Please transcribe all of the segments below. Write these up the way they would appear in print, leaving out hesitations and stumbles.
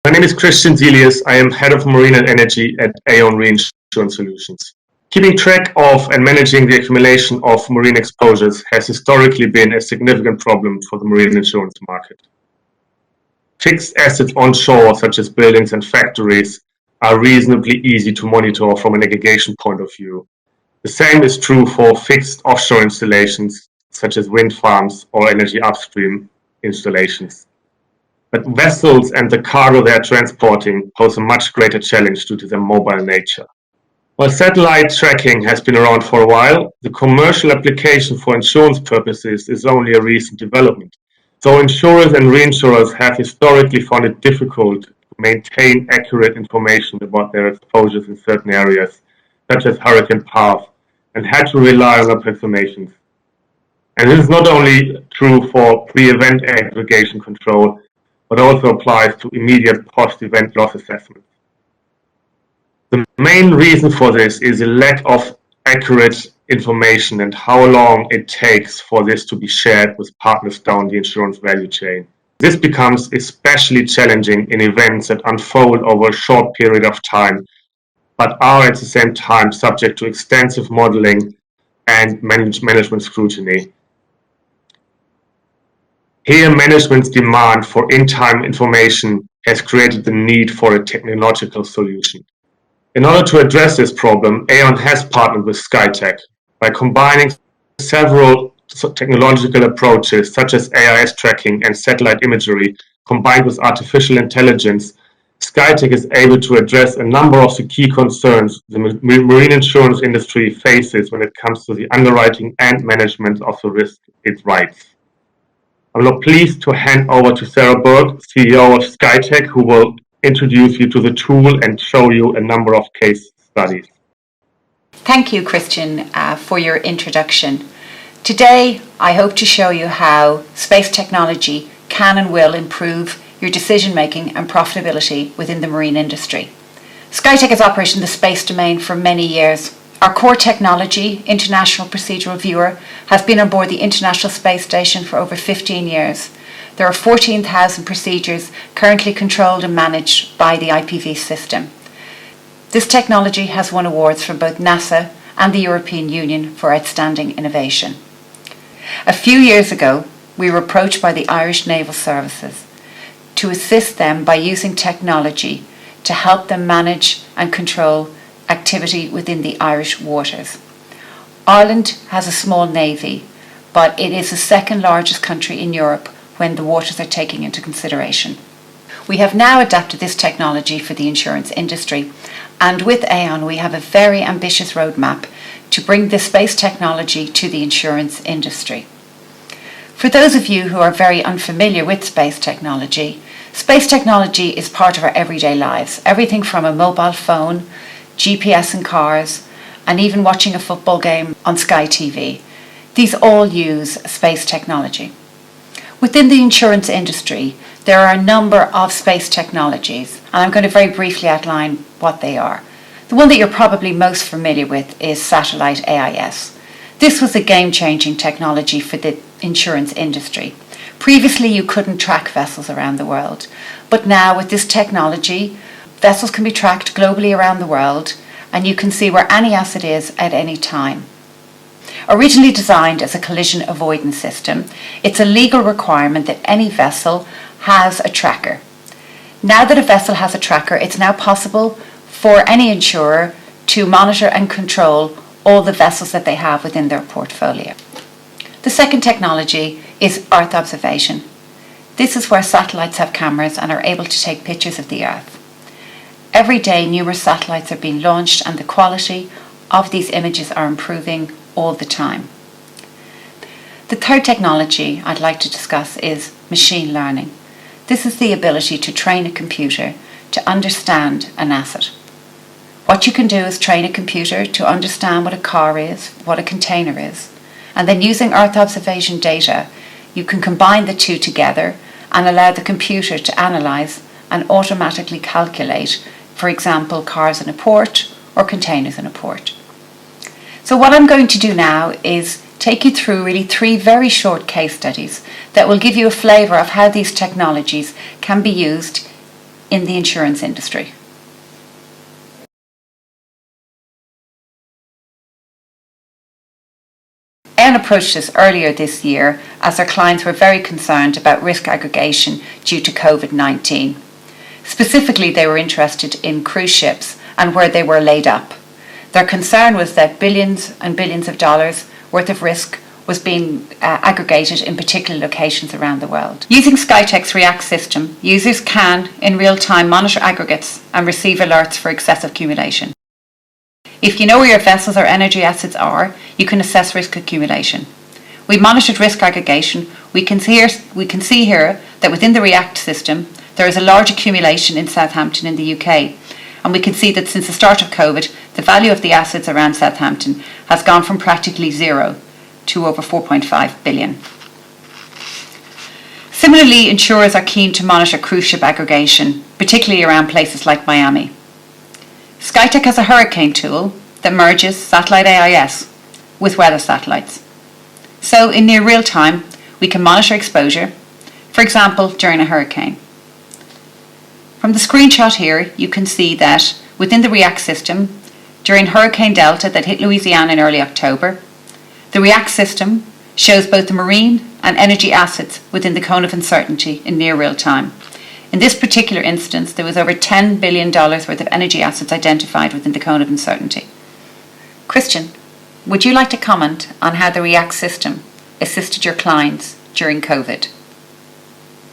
My name is Christian Zelius. I am Head of Marine and Energy at Aon Reinsurance Solutions. Keeping track of and managing the accumulation of marine exposures has historically been a significant problem for the marine insurance market. Fixed assets onshore, such as buildings and factories, are reasonably easy to monitor from an aggregation point of view. The same is true for fixed offshore installations, such as wind farms or energy upstream installations. But vessels and the cargo they are transporting pose a much greater challenge due to their mobile nature. While satellite tracking has been around for a while, the commercial application for insurance purposes is only a recent development. So insurers and reinsurers have historically found it difficult to maintain accurate information about their exposures in certain areas, such as hurricane path, and had to rely on approximations. And this is not only true for pre-event aggregation control, but also applies to immediate post-event loss assessment. The main reason for this is a lack of accurate information and how long it takes for this to be shared with partners down the insurance value chain. This becomes especially challenging in events that unfold over a short period of time, but are at the same time subject to extensive modeling and management scrutiny. Here, management's demand for in-time information has created the need for a technological solution. In order to address this problem, Aon has partnered with Skytec by combining several technological approaches such as AIS tracking and satellite imagery combined with artificial intelligence. Skytec is able to address a number of the key concerns the marine insurance industry faces when it comes to the underwriting and management of the risk it writes. I'm now pleased to hand over to Sarah Burke, CEO of Skytec, who will introduce you to the tool and show you a number of case studies. Thank you, Christian, for your introduction. Today, I hope to show you how space technology can and will improve your decision-making and profitability within the marine industry. Skytec has operated in the space domain for many years. Our core technology, International Procedural Viewer, has been on board the International Space Station for over 15 years. There are 14,000 procedures currently controlled and managed by the IPV system. This technology has won awards from both NASA and the European Union for outstanding innovation. A few years ago, we were approached by the Irish Naval Services to assist them by using technology to help them manage and control activity within the Irish waters. Ireland has a small navy, but it is the second largest country in Europe when the waters are taken into consideration. We have now adapted this technology for the insurance industry, and with Aon we have a very ambitious roadmap to bring this space technology to the insurance industry. For those of you who are very unfamiliar with space technology is part of our everyday lives. Everything from a mobile phone, GPS in cars, and even watching a football game on Sky TV. These all use space technology. Within the insurance industry, there are a number of space technologies, and I'm going to very briefly outline what they are. The one that you're probably most familiar with is satellite AIS. This was a game-changing technology for the insurance industry. Previously, you couldn't track vessels around the world, but now with this technology, vessels can be tracked globally around the world, and you can see where any asset is at any time. Originally designed as a collision avoidance system, it's a legal requirement that any vessel has a tracker. Now that a vessel has a tracker, it's now possible for any insurer to monitor and control all the vessels that they have within their portfolio. The second technology is Earth observation. This is where satellites have cameras and are able to take pictures of the Earth. Every day, numerous satellites are being launched, and the quality of these images are improving all the time. The third technology I'd like to discuss is machine learning. This is the ability to train a computer to understand an asset. What you can do is train a computer to understand what a car is, what a container is, and then using Earth observation data, you can combine the two together and allow the computer to analyze and automatically calculate, for example, cars in a port or containers in a port. So what I'm going to do now is take you through really 3 very short case studies that will give you a flavour of how these technologies can be used in the insurance industry. Aon approached us earlier this year as their clients were very concerned about risk aggregation due to COVID-19. Specifically, they were interested in cruise ships and where they were laid up. Their concern was that billions and billions of dollars worth of risk was being aggregated in particular locations around the world. Using Skytech's React system, users can, in real time, monitor aggregates and receive alerts for excessive accumulation. If you know where your vessels or energy assets are, you can assess risk accumulation. We monitored risk aggregation. We can see here that within the React system, there is a large accumulation in Southampton in the UK. And we can see that since the start of COVID, the value of the assets around Southampton has gone from practically zero to over 4.5 billion. Similarly, insurers are keen to monitor cruise ship aggregation, particularly around places like Miami. Skytech has a hurricane tool that merges satellite AIS with weather satellites. So in near real time, we can monitor exposure, for example, during a hurricane. From the screenshot here, you can see that within the React system, during Hurricane Delta that hit Louisiana in early October, the React system shows both the marine and energy assets within the cone of uncertainty in near real time. In this particular instance, there was over $10 billion worth of energy assets identified within the cone of uncertainty. Christian, would you like to comment on how the React system assisted your clients during COVID?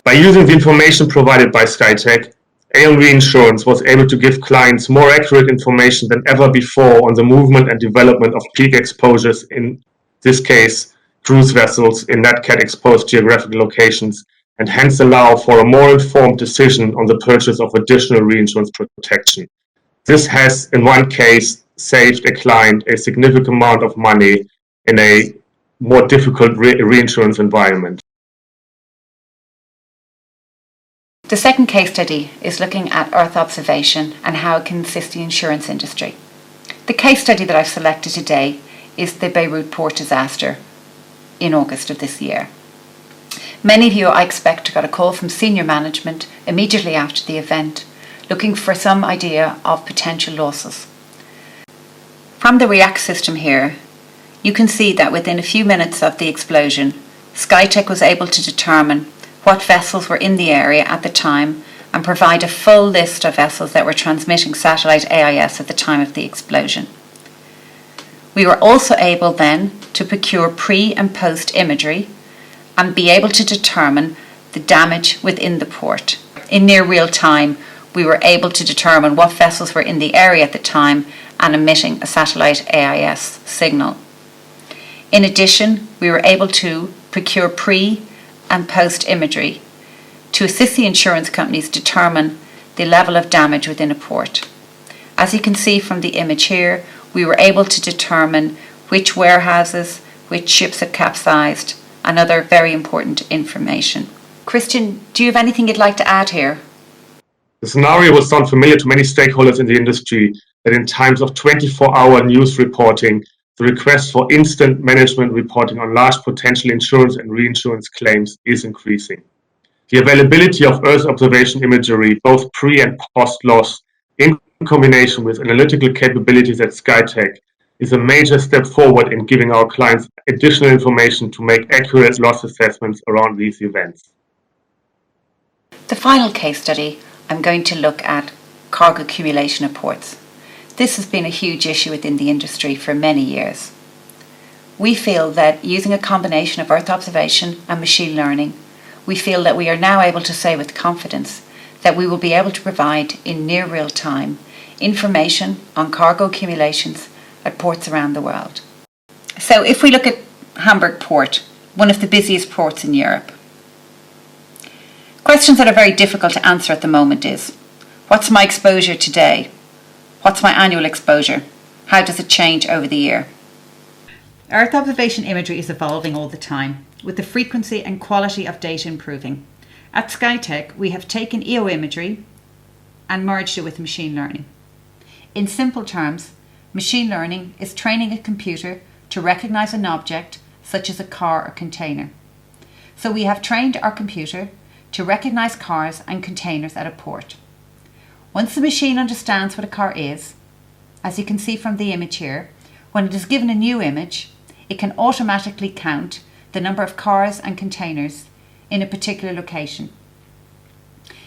By using the information provided by Skytech, Aon Reinsurance was able to give clients more accurate information than ever before on the movement and development of peak exposures, in this case, cruise vessels in NatCat exposed geographic locations, and hence allow for a more informed decision on the purchase of additional reinsurance protection. This has, in one case, saved a client a significant amount of money in a more difficult reinsurance environment. The second case study is looking at Earth observation and how it can assist the insurance industry. The case study that I've selected today is the Beirut port disaster in August of this year. Many of you, I expect, got a call from senior management immediately after the event, looking for some idea of potential losses. From the React system here, you can see that within a few minutes of the explosion, Skytech was able to determine what vessels were in the area at the time and provide a full list of vessels that were transmitting satellite AIS at the time of the explosion. We were also able then to procure pre and post imagery and be able to determine the damage within the port. In near real time, we were able to determine what vessels were in the area at the time and emitting a satellite AIS signal. In addition, we were able to procure pre and post imagery to assist the insurance companies determine the level of damage within a port. As you can see from the image here, we were able to determine which warehouses, which ships had capsized, and other very important information. Christian, do you have anything you'd like to add here? The scenario will sound familiar to many stakeholders in the industry that in times of 24-hour news reporting, the request for instant management reporting on large potential insurance and reinsurance claims is increasing. The availability of Earth observation imagery, both pre- and post-loss, in combination with analytical capabilities at Skytech, is a major step forward in giving our clients additional information to make accurate loss assessments around these events. The final case study, I'm going to look at cargo accumulation at ports. This has been a huge issue within the industry for many years. We feel that using a combination of Earth observation and machine learning, we feel that we are now able to say with confidence that we will be able to provide in near real time information on cargo accumulations at ports around the world. So if we look at Hamburg Port, one of the busiest ports in Europe, questions that are very difficult to answer at the moment is, what's my exposure today? What's my annual exposure? How does it change over the year? Earth observation imagery is evolving all the time, with the frequency and quality of data improving. At Skytech, we have taken EO imagery and merged it with machine learning. In simple terms, machine learning is training a computer to recognize an object, such as a car or container. So we have trained our computer to recognize cars and containers at a port. Once the machine understands what a car is, as you can see from the image here, when it is given a new image, it can automatically count the number of cars and containers in a particular location.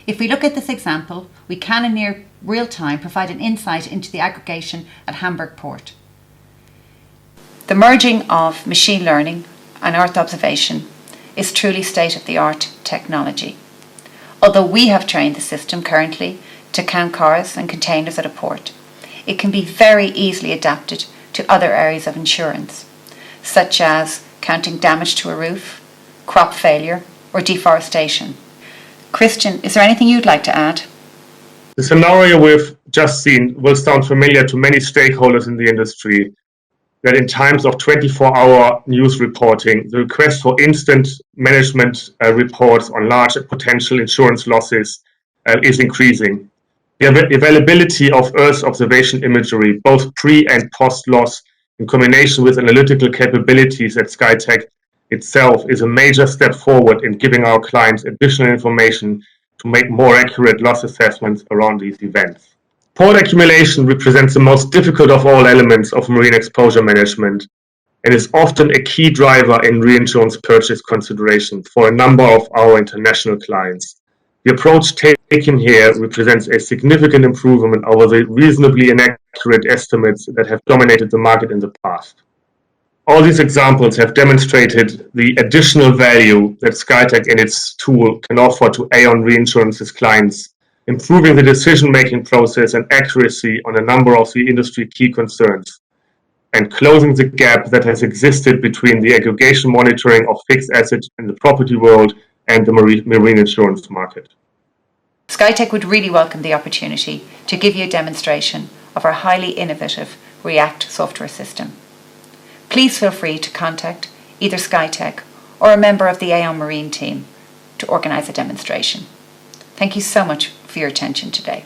If we look at this example, we can in near real time provide an insight into the aggregation at Hamburg Port. The merging of machine learning and Earth observation is truly state-of-the-art technology. Although we have trained the system currently to count cars and containers at a port, it can be very easily adapted to other areas of insurance, such as counting damage to a roof, crop failure, or deforestation. Christian, is there anything you'd like to add? The scenario we've just seen will sound familiar to many stakeholders in the industry, that in times of 24-hour news reporting, the request for instant management reports on large potential insurance losses is increasing. The availability of Earth observation imagery, both pre- and post-loss, in combination with analytical capabilities at Skytec itself, is a major step forward in giving our clients additional information to make more accurate loss assessments around these events. Port accumulation represents the most difficult of all elements of marine exposure management and is often a key driver in reinsurance purchase considerations for a number of our international clients. The approach taken here represents a significant improvement over the reasonably inaccurate estimates that have dominated the market in the past. All these examples have demonstrated the additional value that Skytec and its tool can offer to Aon Reinsurance's clients, improving the decision-making process and accuracy on a number of the industry key concerns, and closing the gap that has existed between the aggregation monitoring of fixed assets in the property world and the marine insurance market. Skytec would really welcome the opportunity to give you a demonstration of our highly innovative React software system. Please feel free to contact either Skytec or a member of the Aon Marine team to organise a demonstration. Thank you so much for your attention today.